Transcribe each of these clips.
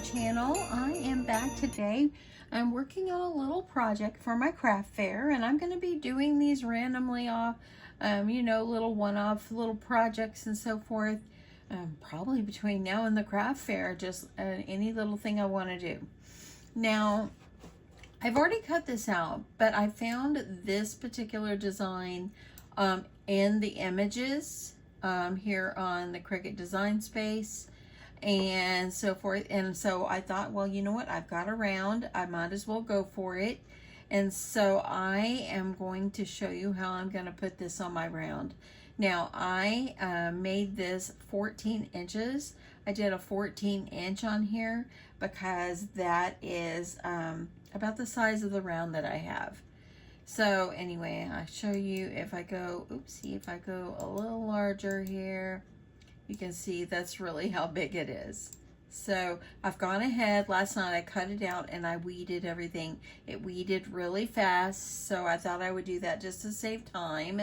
channel. I am back today. I'm working on a little project for my craft fair, and I'm going to be doing these randomly off, little one-off little projects and so forth, probably between now and the craft fair, just any little thing I want to do. Now, I've already cut this out, but I found this particular design in the images here on the Cricut Design Space and so forth. And so I thought, well, you know what? I've got a round. I might as well go for it. And so I am going to show you how I'm going to put this on my round. Now, I made this 14 inches. I did a 14-inch on here because that is about the size of the round that I have. So anyway, I'll show you if I go, if I go a little larger here, you can see that's really how big it is. So I've gone ahead, last night I cut it out and I weeded everything. It weeded really fast, so I thought I would do that just to save time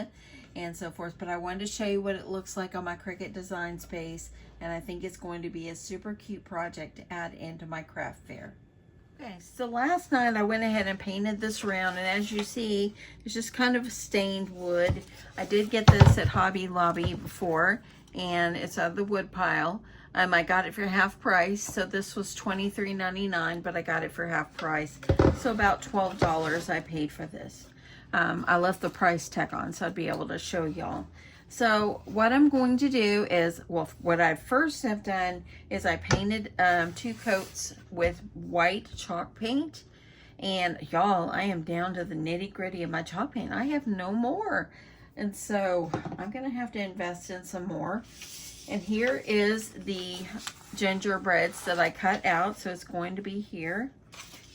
and so forth. But I wanted to show you what it looks like on my Cricut Design Space, and I think it's going to be a super cute project to add into my craft fair. Okay, so last night I went ahead and painted this round, and as you see, it's just kind of stained wood. I did get this at Hobby Lobby before, and it's out of the wood pile. I got it for half price, so this was $23.99, but I got it for half price, so about $12 I paid for this. I left the price tag on so I'd be able to show y'all. So what I'm going to do is, well, what I first have done is I painted 2 coats with white chalk paint. And y'all, I am down to the nitty gritty of my chalk paint. I have no more. And so I'm gonna have to invest in some more. And here is the gingerbreads that I cut out. So it's going to be here.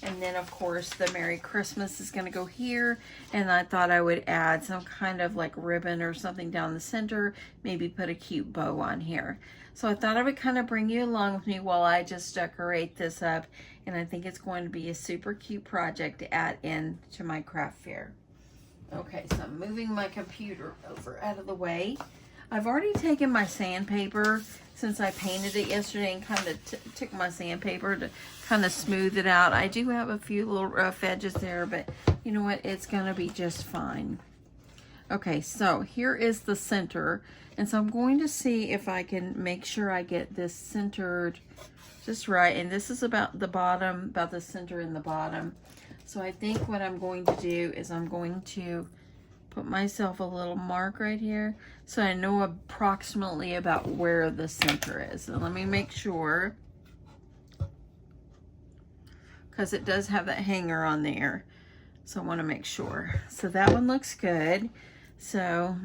And then, of course, the Merry Christmas is going to go here. And I thought I would add some kind of like ribbon or something down the center. Maybe put a cute bow on here. So I thought I would kind of bring you along with me while I just decorate this up. And I think it's going to be a super cute project to add in to my craft fair. Okay, so I'm moving my computer over out of the way. I've already taken my sandpaper since I painted it yesterday and kind of took my sandpaper to kind of smooth it out. I do have a few little rough edges there, but you know what? It's going to be just fine. Okay, so here is the center. And so I'm going to see if I can make sure I get this centered just right. And this is about the bottom, about the center in the bottom. So I think what I'm going to do is I'm going to put myself a little mark right here so I know approximately about where the center is. So let me make sure, because it does have that hanger on there. So I want to make sure. So that one looks good. So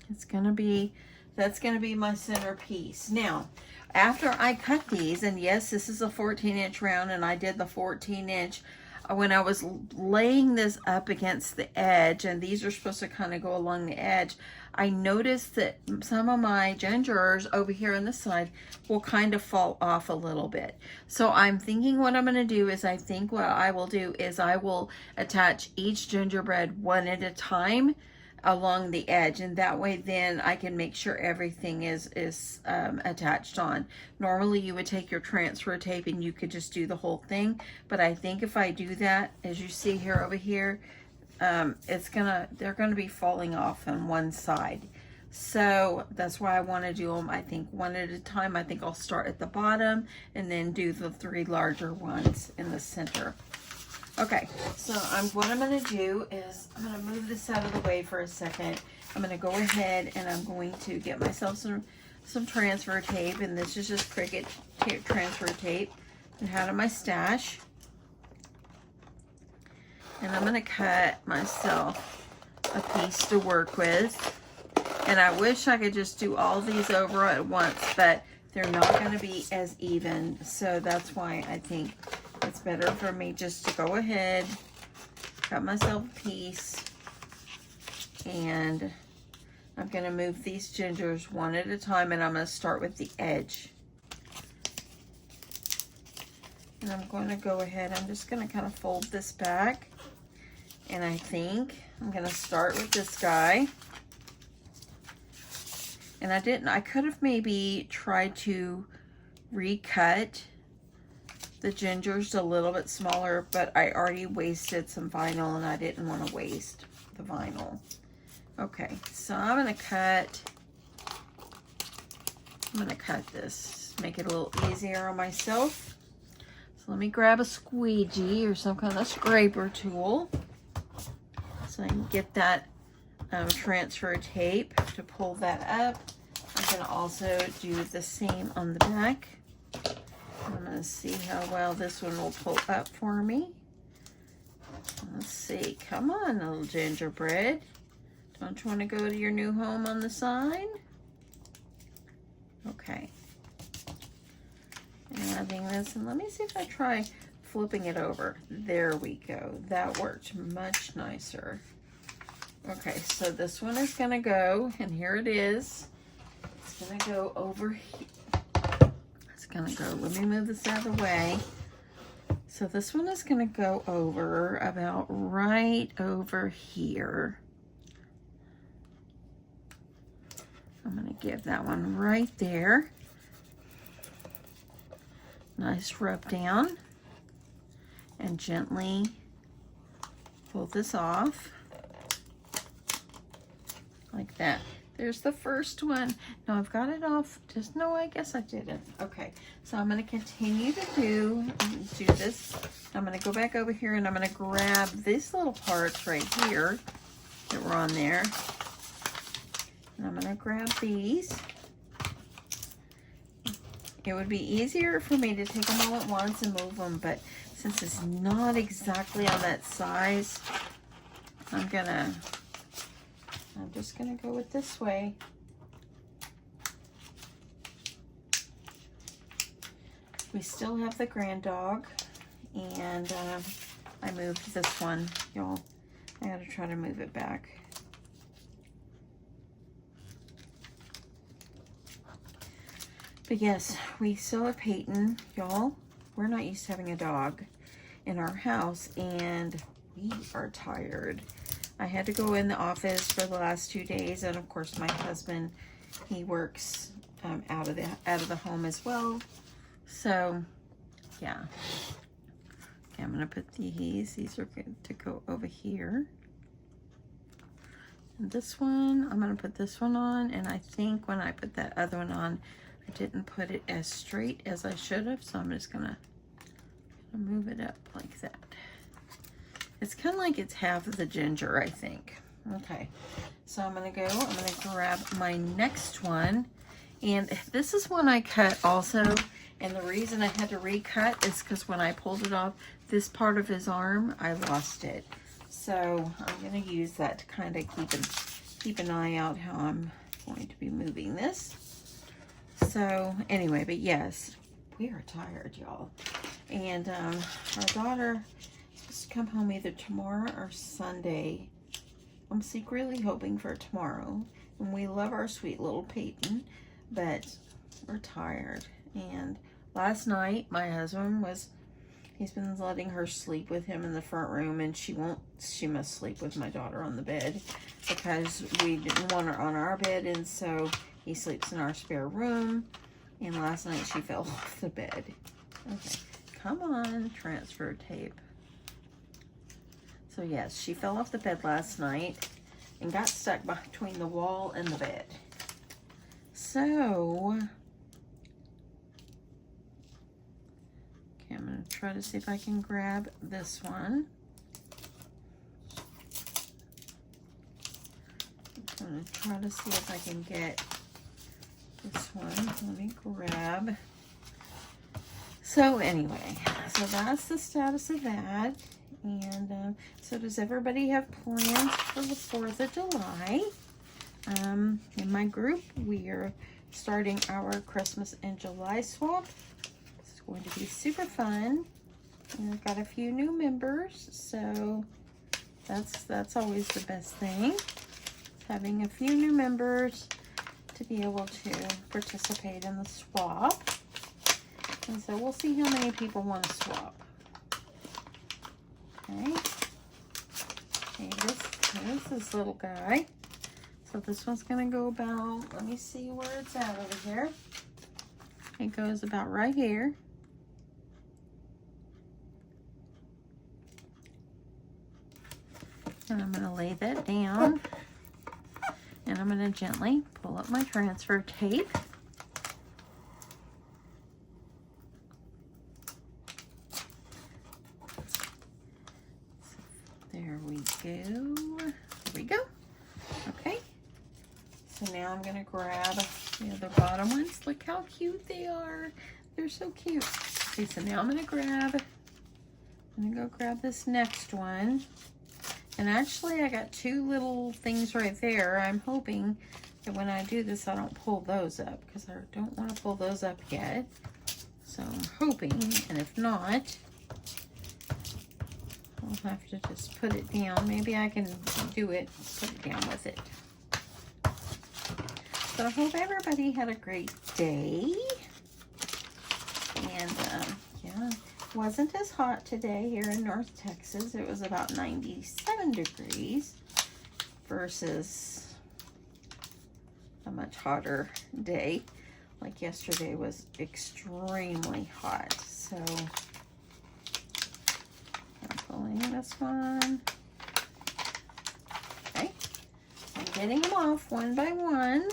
it's going to be, that's going to be my centerpiece. Now, after I cut these, and yes, this is a 14-inch round, and I did the 14-inch, when I was laying this up against the edge, and these are supposed to kind of go along the edge, I noticed that some of my gingers over here on this side will kind of fall off a little bit. So I'm thinking what I'm going to do is, I think what I will do is I will attach each gingerbread one at a time along the edge, and that way then I can make sure everything is attached on. Normally you would take your transfer tape and you could just do the whole thing, but I think if I do that, as you see here over here, they're gonna be falling off on one side. So that's why I want to do them, I think, one at a time. I think I'll start at the bottom and then do the 3 larger ones in the center. Okay, so what I'm going to do is I'm going to move this out of the way for a second. I'm going to go ahead and I'm going to get myself some transfer tape, and this is just Cricut transfer tape and out of my stash. And I'm going to cut myself a piece to work with. And I wish I could just do all these over at once, but they're not going to be as even. So that's why I think it's better for me just to go ahead, cut myself a piece, and I'm going to move these gingers one at a time, and I'm going to start with the edge. And I'm going to go ahead, I'm just going to kind of fold this back, and I think I'm going to start with this guy. And I could have maybe tried to recut The ginger's a little bit smaller, but I already wasted some vinyl and I didn't want to waste the vinyl. Okay, so I'm gonna cut this, make it a little easier on myself. So let me grab a squeegee or some kind of scraper tool so I can get that transfer tape to pull that up. I'm gonna also do the same on the back. I'm gonna see how well this one will pull up for me. Let's see, come on, little gingerbread. Don't you want to go to your new home on the side? Okay. And adding this, and let me see if I try flipping it over. There we go. That worked much nicer. Okay, so this one is gonna go, and here it is. It's gonna go over here. It's gonna go, let me move this out of the way. So this one is gonna go over about right over here. I'm gonna give that one right there. Nice rub down and gently pull this off like that. There's the first one. Now I've got it off. Just no, I guess I didn't. Okay, so I'm gonna continue to do this. I'm gonna go back over here and I'm gonna grab these little parts right here that were on there. And I'm gonna grab these. It would be easier for me to take them all at once and move them, but since it's not exactly on that size, I'm just gonna go with this way. We still have the grand dog, and I moved this one, y'all. I gotta try to move it back. But yes, we still have Peyton, y'all. We're not used to having a dog in our house, and we are tired. I had to go in the office for the last 2 days, and of course my husband, he works out of the home as well. So yeah. Okay, I'm gonna put these are good to go over here. And this one, I'm gonna put this one on, and I think when I put that other one on, I didn't put it as straight as I should have, so I'm just gonna move it up like that. It's kind of like it's half of the ginger, I think. Okay, so I'm gonna grab my next one, and this is one I cut also, and the reason I had to recut is because when I pulled it off, this part of his arm, I lost it. So I'm gonna use that to kind of keep an eye out how I'm going to be moving this. So anyway, but yes, we are tired, y'all. And our daughter is supposed to come home either tomorrow or Sunday. I'm secretly hoping for tomorrow. And we love our sweet little Peyton, but we're tired. And last night, my husband he's been letting her sleep with him in the front room, and she must sleep with my daughter on the bed because we didn't want her on our bed, and so he sleeps in our spare room, and last night she fell off the bed. Okay, come on, transfer tape. So yes, she fell off the bed last night and got stuck between the wall and the bed. So, okay, I'm gonna try to see if I can grab this one. I'm gonna try to see if I can get this one. Let me grab. So anyway, so that's the status of that. And so does everybody have plans for the 4th of July? In my group, we are starting our Christmas and July swap. It's going to be super fun. And I've got a few new members, so that's always the best thing. Having a few new members to be able to participate in the swap. And so we'll see how many people want to swap. Okay. Okay, there's this little guy. So this one's gonna go about, let me see where it's at over here. It goes about right here. And I'm going to lay that down. And I'm going to gently pull up my transfer tape. There we go. There we go. Okay. So now I'm going to grab the other bottom ones. Look how cute they are. They're so cute. Okay, so now I'm going to go grab this next one. And actually I got two little things right there. I'm hoping that when I do this I don't pull those up because I don't want to pull those up yet. So I'm hoping, and if not, I'll have to just put it down. Maybe I can do it, put it down with it. So I hope everybody had a great day. And yeah, it wasn't as hot today here in North Texas. It was about 97 degrees versus a much hotter day. Like yesterday was extremely hot. So I'm pulling this one. Okay, I'm getting them off one by one.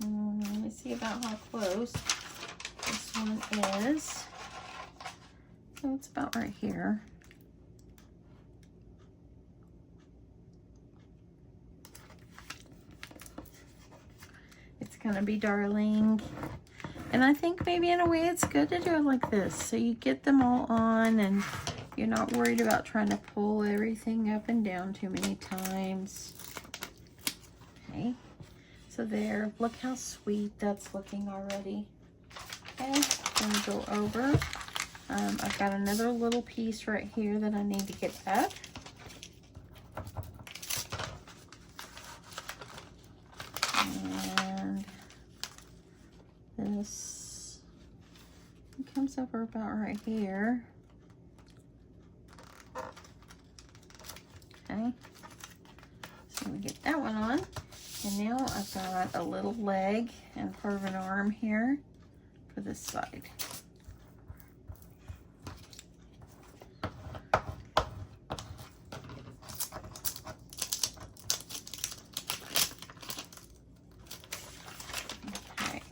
Let me see about how close this one is. So it's about right here. It's gonna be darling. And I think maybe in a way it's good to do it like this. So you get them all on and you're not worried about trying to pull everything up and down too many times. Okay. So there, look how sweet that's looking already. Okay, I'm gonna go over. I've got another little piece right here that I need to get up. And this comes over about right here. Okay, so we get that one on. And now I've got a little leg and part of an arm here for this side. Okay.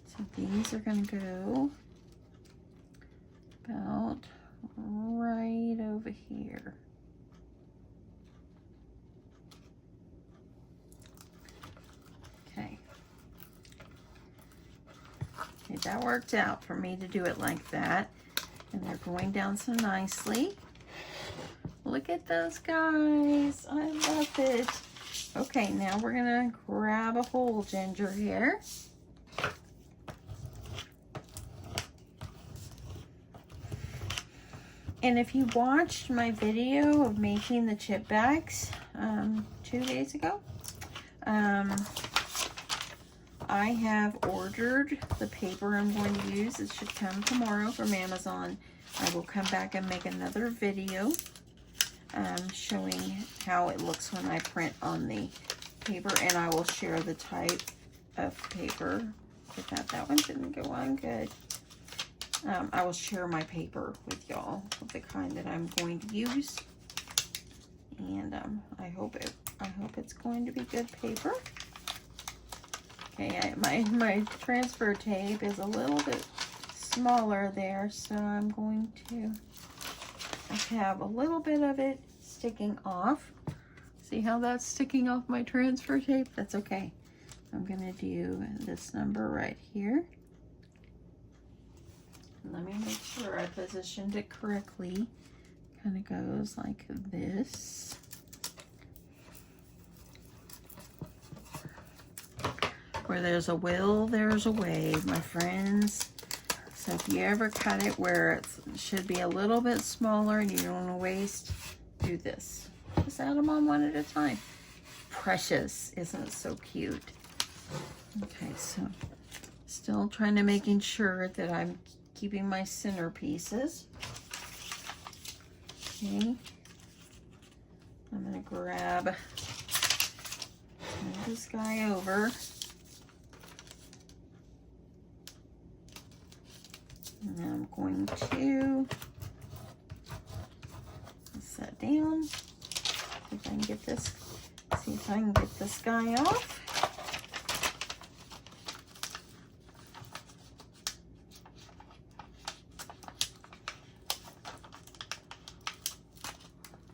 So these are going to go about right over here. Okay. Okay, that worked out for me to do it like that. And they're going down so nicely. Look at those guys. I love it. Okay, now we're gonna grab a whole ginger here. And if you watched my video of making the chip bags 2 days ago, I have ordered the paper I'm going to use. It should come tomorrow from Amazon. I will come back and make another video showing how it looks when I print on the paper, and I will share the type of paper. That one didn't go on good. I will share my paper with y'all of the kind that I'm going to use, and I hope it's going to be good paper. Okay, my transfer tape is a little bit smaller there, so I'm going to have a little bit of it sticking off. See how that's sticking off my transfer tape? That's okay. I'm gonna do this number right here. Let me make sure I positioned it correctly. Kind of goes like this. Where there's a will, there's a way, my friends. So if you ever cut it where it should be a little bit smaller and you don't want to waste, do this. Just add them on one at a time. Precious, isn't it so cute? Okay, so still trying to making sure that I'm keeping my center pieces. Okay, I'm gonna grab this guy over. And now I'm going to set down. See if I can get this. See if I can get this guy off.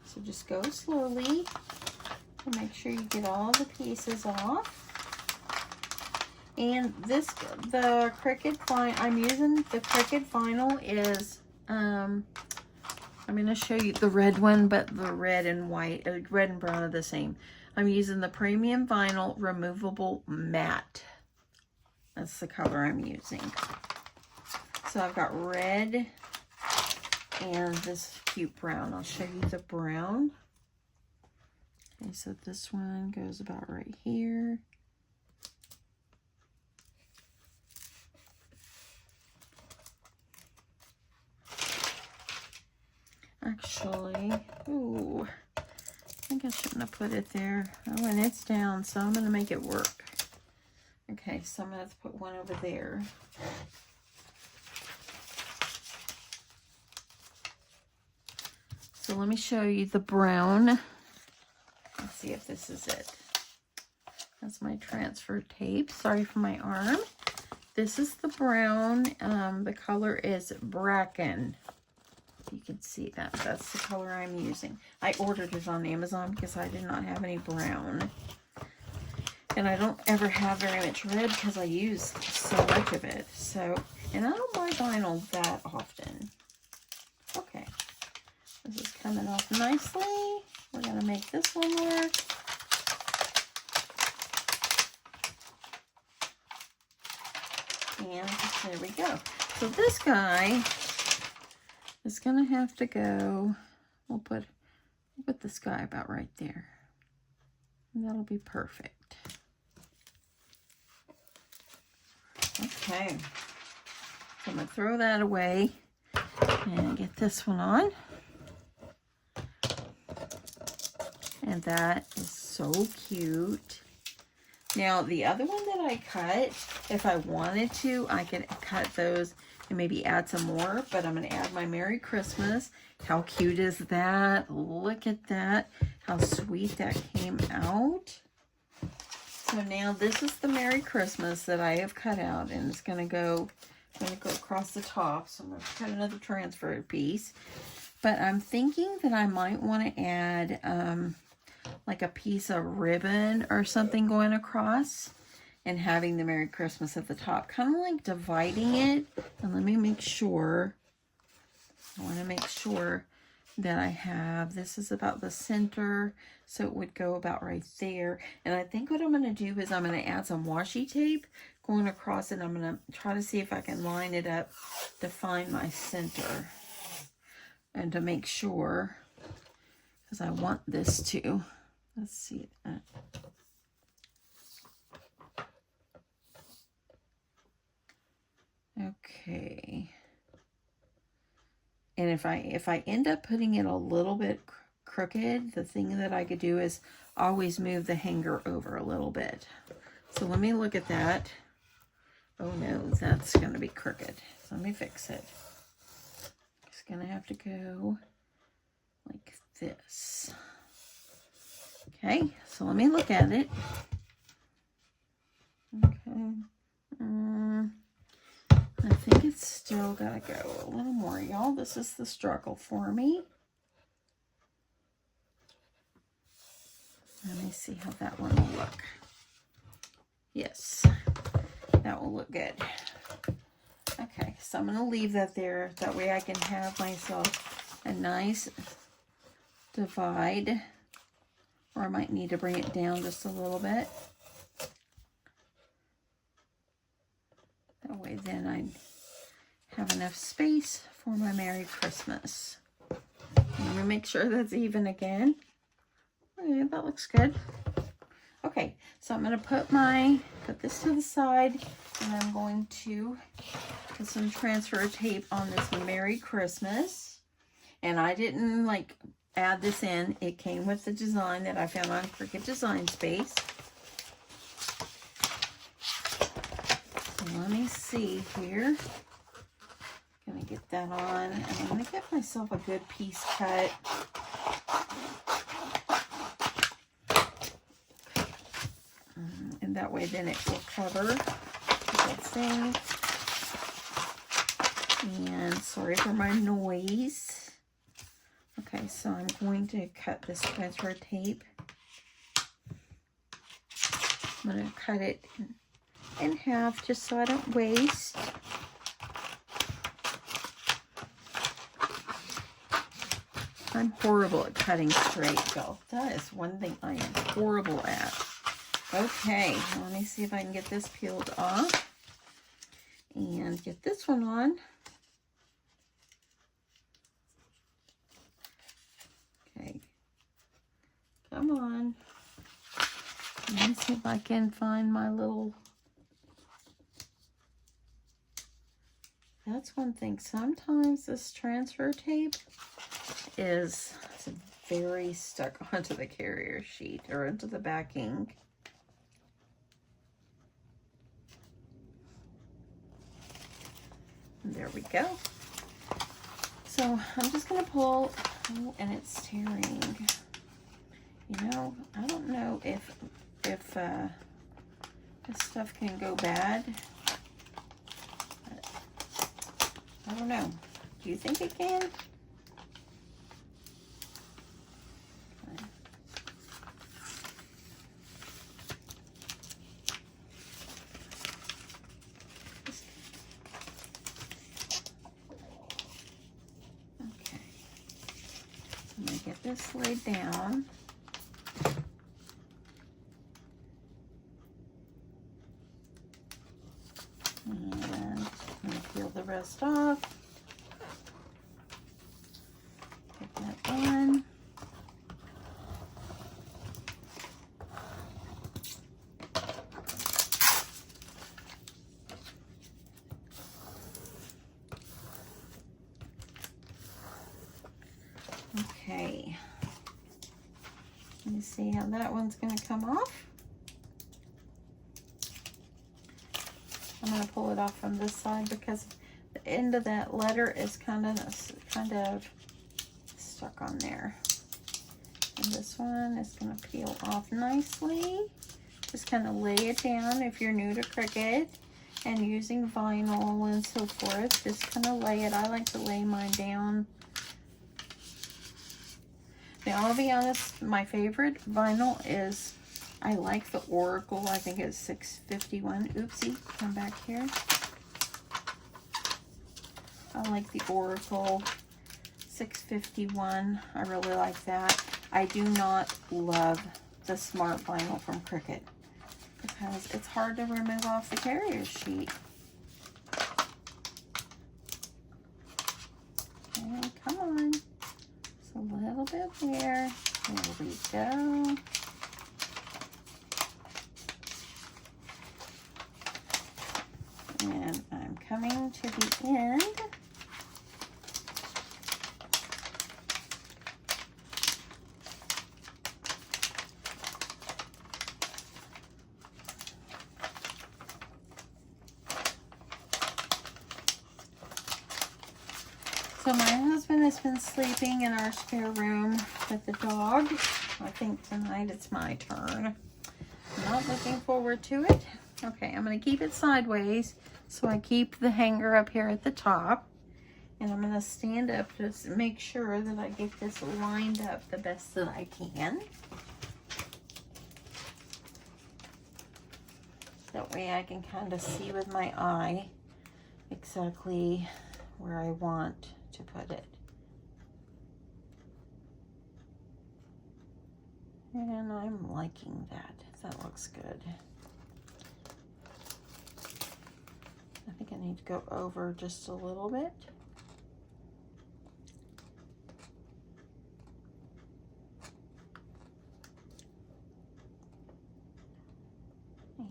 So just go slowly and make sure you get all the pieces off. And this, the Cricut vinyl, I'm using the Cricut vinyl is, I'm going to show you the red one, but the red and white, red and brown are the same. I'm using the premium vinyl removable matte. That's the color I'm using. So I've got red and this cute brown. I'll show you the brown. Okay, so this one goes about right here. Actually, ooh, I think I shouldn't have put it there. Oh, and it's down, so I'm going to make it work. Okay, so I'm going to have to put one over there. So let me show you the brown. Let's see if this is it. That's my transfer tape. Sorry for my arm. This is the brown. The color is bracken. You can see that. That's the color I'm using. I ordered it on Amazon because I did not have any brown. And I don't ever have very much red because I use so much of it. So, and I don't buy vinyl that often. Okay. This is coming off nicely. We're going to make this one work. And there we go. So this guy is going to have to go, we'll put this guy about right there. And that'll be perfect. Okay. So I'm going to throw that away and get this one on. And that is so cute. Now, the other one that I cut, if I wanted to, I could cut those and maybe add some more, but I'm going to add my Merry Christmas. How cute is that? Look at that. How sweet that came out. So now this is the Merry Christmas that I have cut out, and it's going to go, across the top. So I'm going to cut another transfer piece. But I'm thinking that I might want to add like a piece of ribbon or something going across and having the Merry Christmas at the top, kind of like dividing it. And let me make sure, I want to make sure that I have, this is about the center, so it would go about right there. And I think what I'm going to do is I'm going to add some washi tape going across it. I'm going to try to see if I can line it up to find my center and to make sure, because I want this to, let's see that. Okay. And if I end up putting it a little bit crooked, the thing that I could do is always move the hanger over a little bit. So let me look at that. Oh no, that's going to be crooked. So let me fix it. It's going to have to go like this. Okay, so let me look at it. Okay. I think it's still got to go a little more, y'all. This is the struggle for me. Let me see how that one will look. Yes, that will look good. Okay, so I'm going to leave that there. That way I can have myself a nice divide. Or I might need to bring it down just a little bit. That way then I have enough space for my Merry Christmas. Let me make sure that's even again. Okay, that looks good. Okay, so I'm going to put this to the side, and I'm going to put some transfer tape on this Merry Christmas. And I didn't like add this in. It came with the design that I found on Cricut Design Space. So let me see here. Gonna get that on, and I'm gonna get myself a good piece cut. And that way then it will cover the whole thing. And sorry for my noise. Okay, so I'm going to cut this transfer tape. I'm going to cut it in half just so I don't waste. I'm horrible at cutting straight, though. That is one thing I am horrible at. Okay, let me see if I can get this peeled off and get this one on. Okay, come on. Let me see if I can find my little... That's one thing. Sometimes this transfer tape is very stuck onto the carrier sheet or into the backing. There we go. So I'm just going to pull, oh, and it's tearing. You know, I don't know if this stuff can go bad. I don't know. Do you think it can? Okay. I'm going to get this laid down. And I'm going to peel the rest off. Get that on. Okay. Let me see how that one's going to come off. I'm going to pull it off from this side because the end of that letter is kind of stuck on there. And this one is going to peel off nicely. Just kind of lay it down. If you're new to Cricut and using vinyl and so forth, just kind of lay it. I like to lay mine down. Now, I'll be honest, my favorite vinyl is, I like the Oracle. I think it's 651. Oopsie, come back here. I like the Oracle 651. I really like that. I do not love the Smart Vinyl from Cricut because it's hard to remove off the carrier sheet. Okay, come on. Just a little bit there. There we go. And I'm coming to the end. So my husband has been sleeping in our spare room with the dog. I think tonight it's my turn. I'm not looking forward to it. Okay, I'm going to keep it sideways so I keep the hanger up here at the top. And I'm going to stand up to make sure that I get this lined up the best that I can. That way I can kind of see with my eye exactly where I want to put it. And I'm liking that. That looks good. I think I need to go over just a little bit.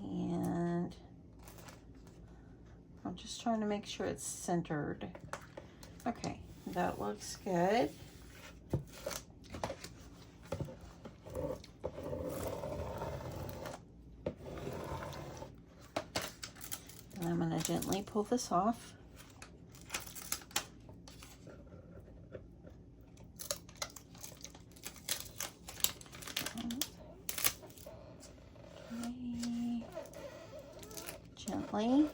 And I'm just trying to make sure it's centered. Okay, that looks good. And I'm going to gently pull this off. gently.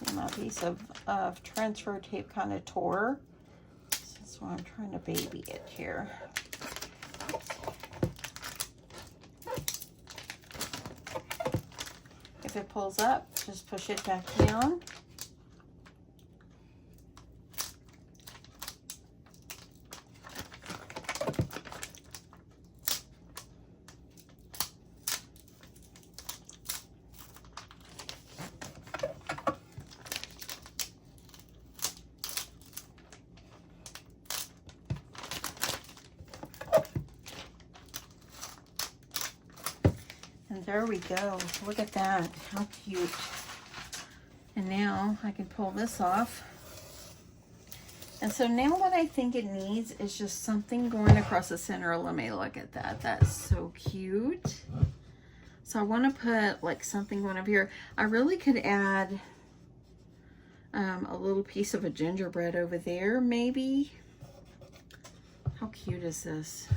See, my piece of transfer tape kind of tore. So I'm trying to baby it here. If it pulls up, just push it back down. And there we go. Look at that. How cute. And now I can pull this off. And so now what I think it needs is just something going across the center. Let me look at that. That's so cute. So I want to put like something going up here. I really could add a little piece of a gingerbread over there, maybe. How cute is this?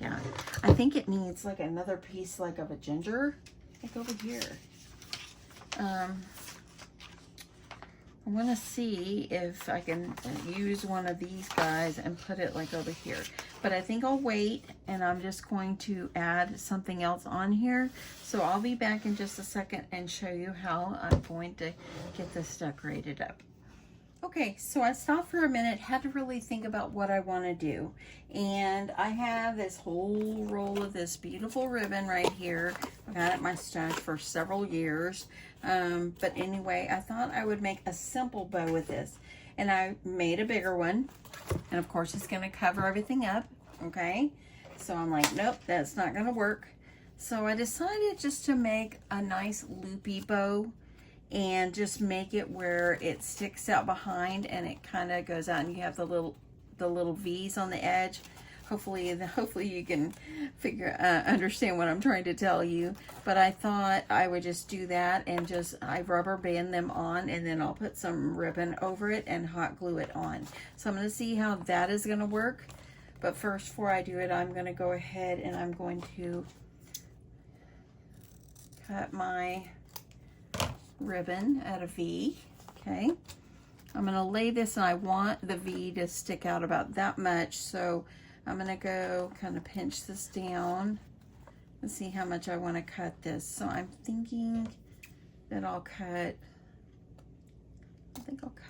Yeah, I think it needs like another piece like of a ginger, like over here. I want to see if I can use one of these guys and put it like over here. But I think I'll wait, and I'm just going to add something else on here. So I'll be back in just a second and show you how I'm going to get this decorated up. Okay, so I stopped for a minute, had to really think about what I want to do. And I have this whole roll of this beautiful ribbon right here. I've had it in my stash for several years. But anyway, I thought I would make a simple bow with this. And I made a bigger one. And of course, it's going to cover everything up. Okay, so I'm like, nope, that's not going to work. So I decided just to make a nice loopy bow. And just make it where it sticks out behind and it kind of goes out, and you have the little V's on the edge. Hopefully you can understand what I'm trying to tell you. But I thought I would just do that, and I rubber band them on, and then I'll put some ribbon over it and hot glue it on. So I'm going to see how that is going to work. But first, before I do it, I'm going to go ahead and I'm going to cut my ribbon at a V. Okay, I'm going to lay this, and I want the V to stick out about that much, so I'm going to go kind of pinch this down and see how much I want to cut this. So I'm thinking that I'll cut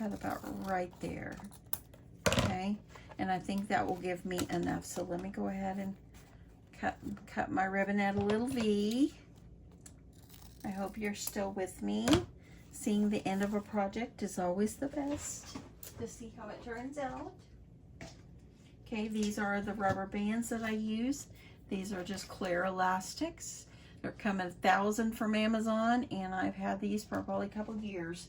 about right there. Okay, and I think that will give me enough. So let me go ahead and cut my ribbon at a little V. I hope you're still with me. Seeing the end of a project is always the best to see how it turns out. Okay, these are the rubber bands that I use. These are just clear elastics. They're coming 1,000 from Amazon, and I've had these for probably a couple years,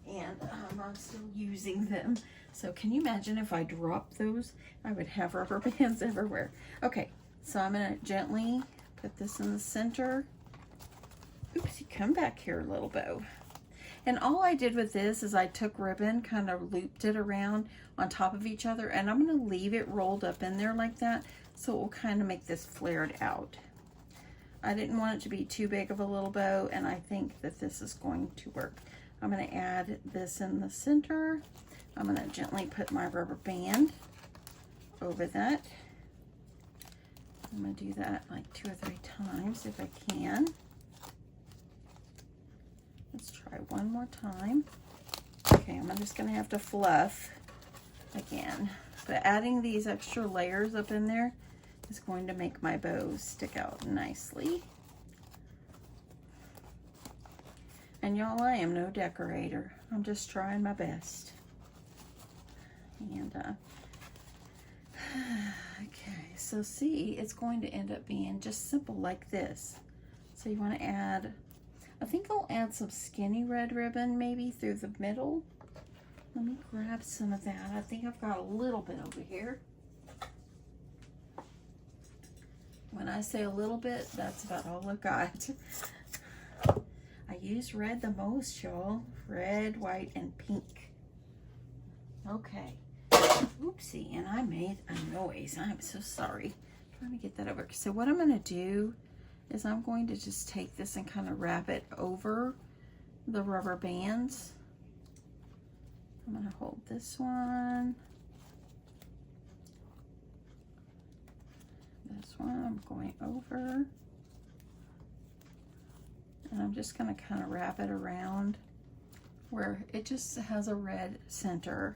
and I'm still using them. So can you imagine if I dropped those? I would have rubber bands everywhere. Okay, so I'm going to gently put this in the center. Oopsie, come back here, little bow. And all I did with this is I took ribbon, kind of looped it around on top of each other, and I'm going to leave it rolled up in there like that, so it will kind of make this flared out. I didn't want it to be too big of a little bow, and I think that this is going to work. I'm going to add this in the center. I'm going to gently put my rubber band over that. I'm going to do that like 2 or 3 times if I can. Let's try one more time. Okay, I'm just going to have to fluff again. But adding these extra layers up in there is going to make my bow stick out nicely. And y'all, I am no decorator. I'm just trying my best. And, okay, so see, it's going to end up being just simple like this. So you want to add, I think I'll add some skinny red ribbon maybe through the middle. Let me grab some of that. I think I've got a little bit over here. When I say a little bit, that's about all I got. I use red the most, y'all. Red, white, and pink. Okay. Oopsie, and I made a noise. I'm so sorry. trying to get that over. So what I'm going to do is I'm going to just take this and kind of wrap it over the rubber bands. I'm going to hold this one. This one I'm going over. And I'm just going to kind of wrap it around where it just has a red center.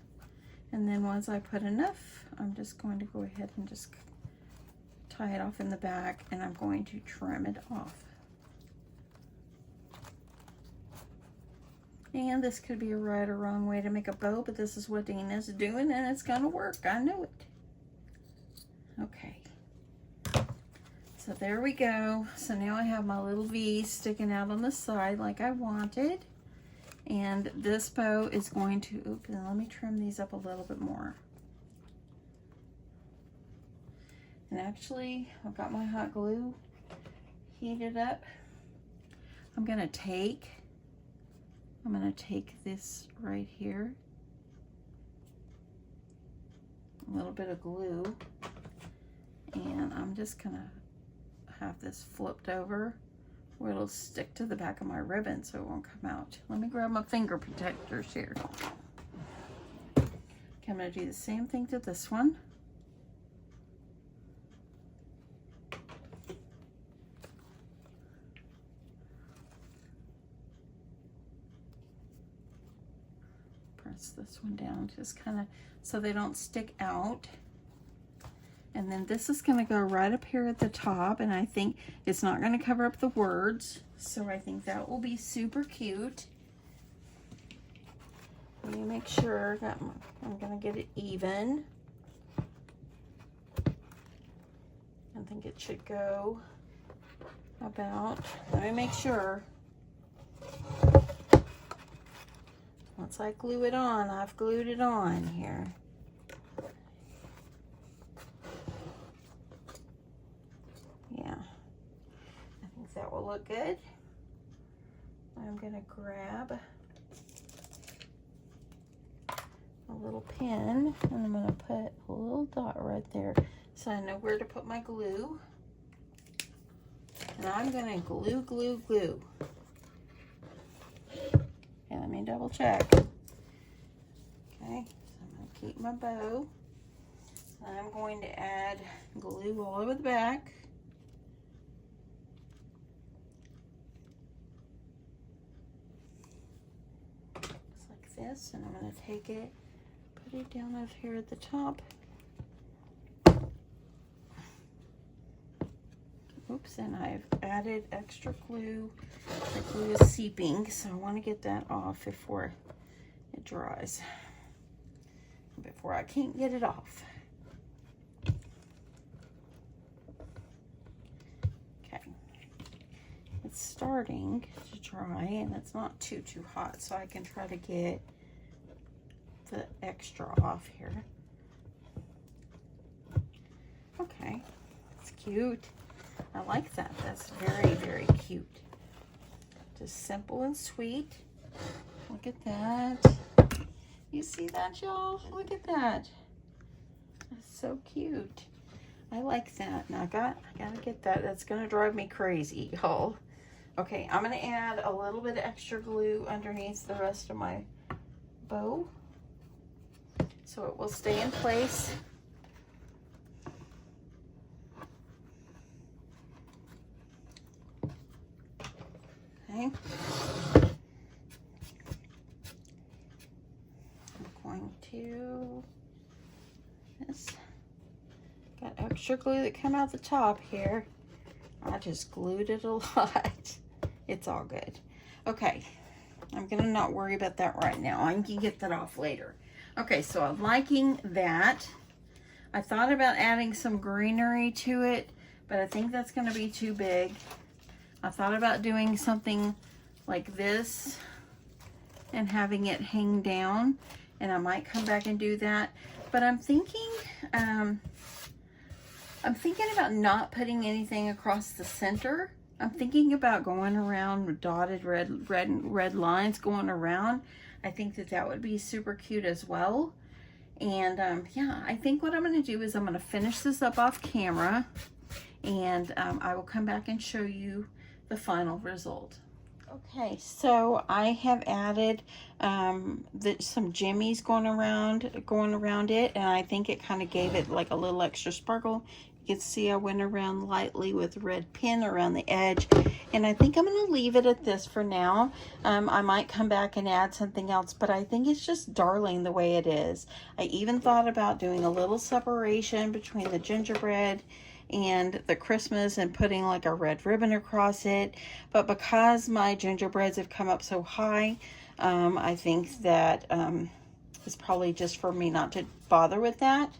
And then once I put enough, I'm just going to go ahead and just tie it off in the back, and I'm going to trim it off. And this could be a right or wrong way to make a bow, but this is what Dana's doing, and it's gonna work. I know it. Okay. So there we go. So now I have my little V sticking out on the side like I wanted. And this bow is going to, oops, and let me trim these up a little bit more. And actually, I've got my hot glue heated up. I'm gonna take this right here, a little bit of glue, and I'm just gonna have this flipped over where it'll stick to the back of my ribbon so it won't come out. Let me grab my finger protectors here. Okay, I'm gonna do the same thing to this one. Press this one down, just kind of so they don't stick out. And then this is going to go right up here at the top, and I think it's not going to cover up the words, so I think that will be super cute. Let me make sure that I'm going to get it even. I think it should go about, let me make sure. Once I glue it on, I've glued it on here. Yeah, I think that will look good. I'm gonna grab a little pin and I'm gonna put a little dot right there so I know where to put my glue. And I'm gonna glue, glue, glue. Okay, let me double check. Okay, so I'm gonna keep my bow. And I'm going to add glue all over the back. Just like this, and I'm gonna take it, put it down over here at the top. Oops, and I've added extra glue. The glue is seeping, so I want to get that off before it dries. Before I can't get it off. Okay. It's starting to dry, and it's not too hot, so I can try to get the extra off here. Okay, it's cute. I like that. That's very, very cute. Just simple and sweet. Look at that. You see that, y'all? Look at that. That's so cute. I like that. Now I gotta get that. That's gonna drive me crazy, y'all. Okay, I'm gonna add a little bit of extra glue underneath the rest of my bow so it will stay in place. Okay. I'm going to this. Got extra glue that came out the top here. I just glued it a lot. It's all good. Okay, I'm gonna not worry about that right now. I can get that off later. Okay, so I'm liking that. I thought about adding some greenery to it, but I think that's gonna be too big. I thought about doing something like this and having it hang down, and I might come back and do that. But I'm thinking about not putting anything across the center. I'm thinking about going around with dotted red lines going around. I think that would be super cute as well. And yeah, I think what I'm going to do is I'm going to finish this up off camera. and I will come back and show you the final result. Okay, so I have added some jimmies going around it, and I think it kind of gave it like a little extra sparkle. You can see I went around lightly with red pin around the edge, and I think I'm going to leave it at this for now. I might come back and add something else, but I think it's just darling the way it is. I even thought about doing a little separation between the gingerbread and the Christmas and putting like a red ribbon across it, but because my gingerbreads have come up so high, I think that it's probably just for me not to bother with that.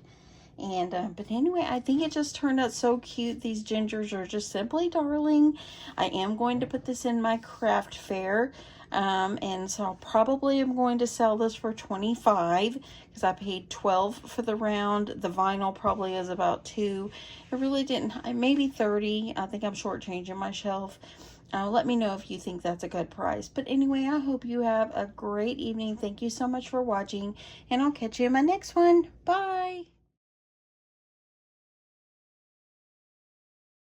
And but anyway, I think it just turned out so cute. These gingers are just simply darling. I am going to put this in my craft fair, and so I'll probably am going to sell this for $25 because I paid $12 for the round. The vinyl probably is about $2. It really didn't, maybe $30. I think I'm shortchanging my shelf. Let me know if you think that's a good price. But anyway, I hope you have a great evening. Thank you so much for watching, and I'll catch you in my next one. Bye.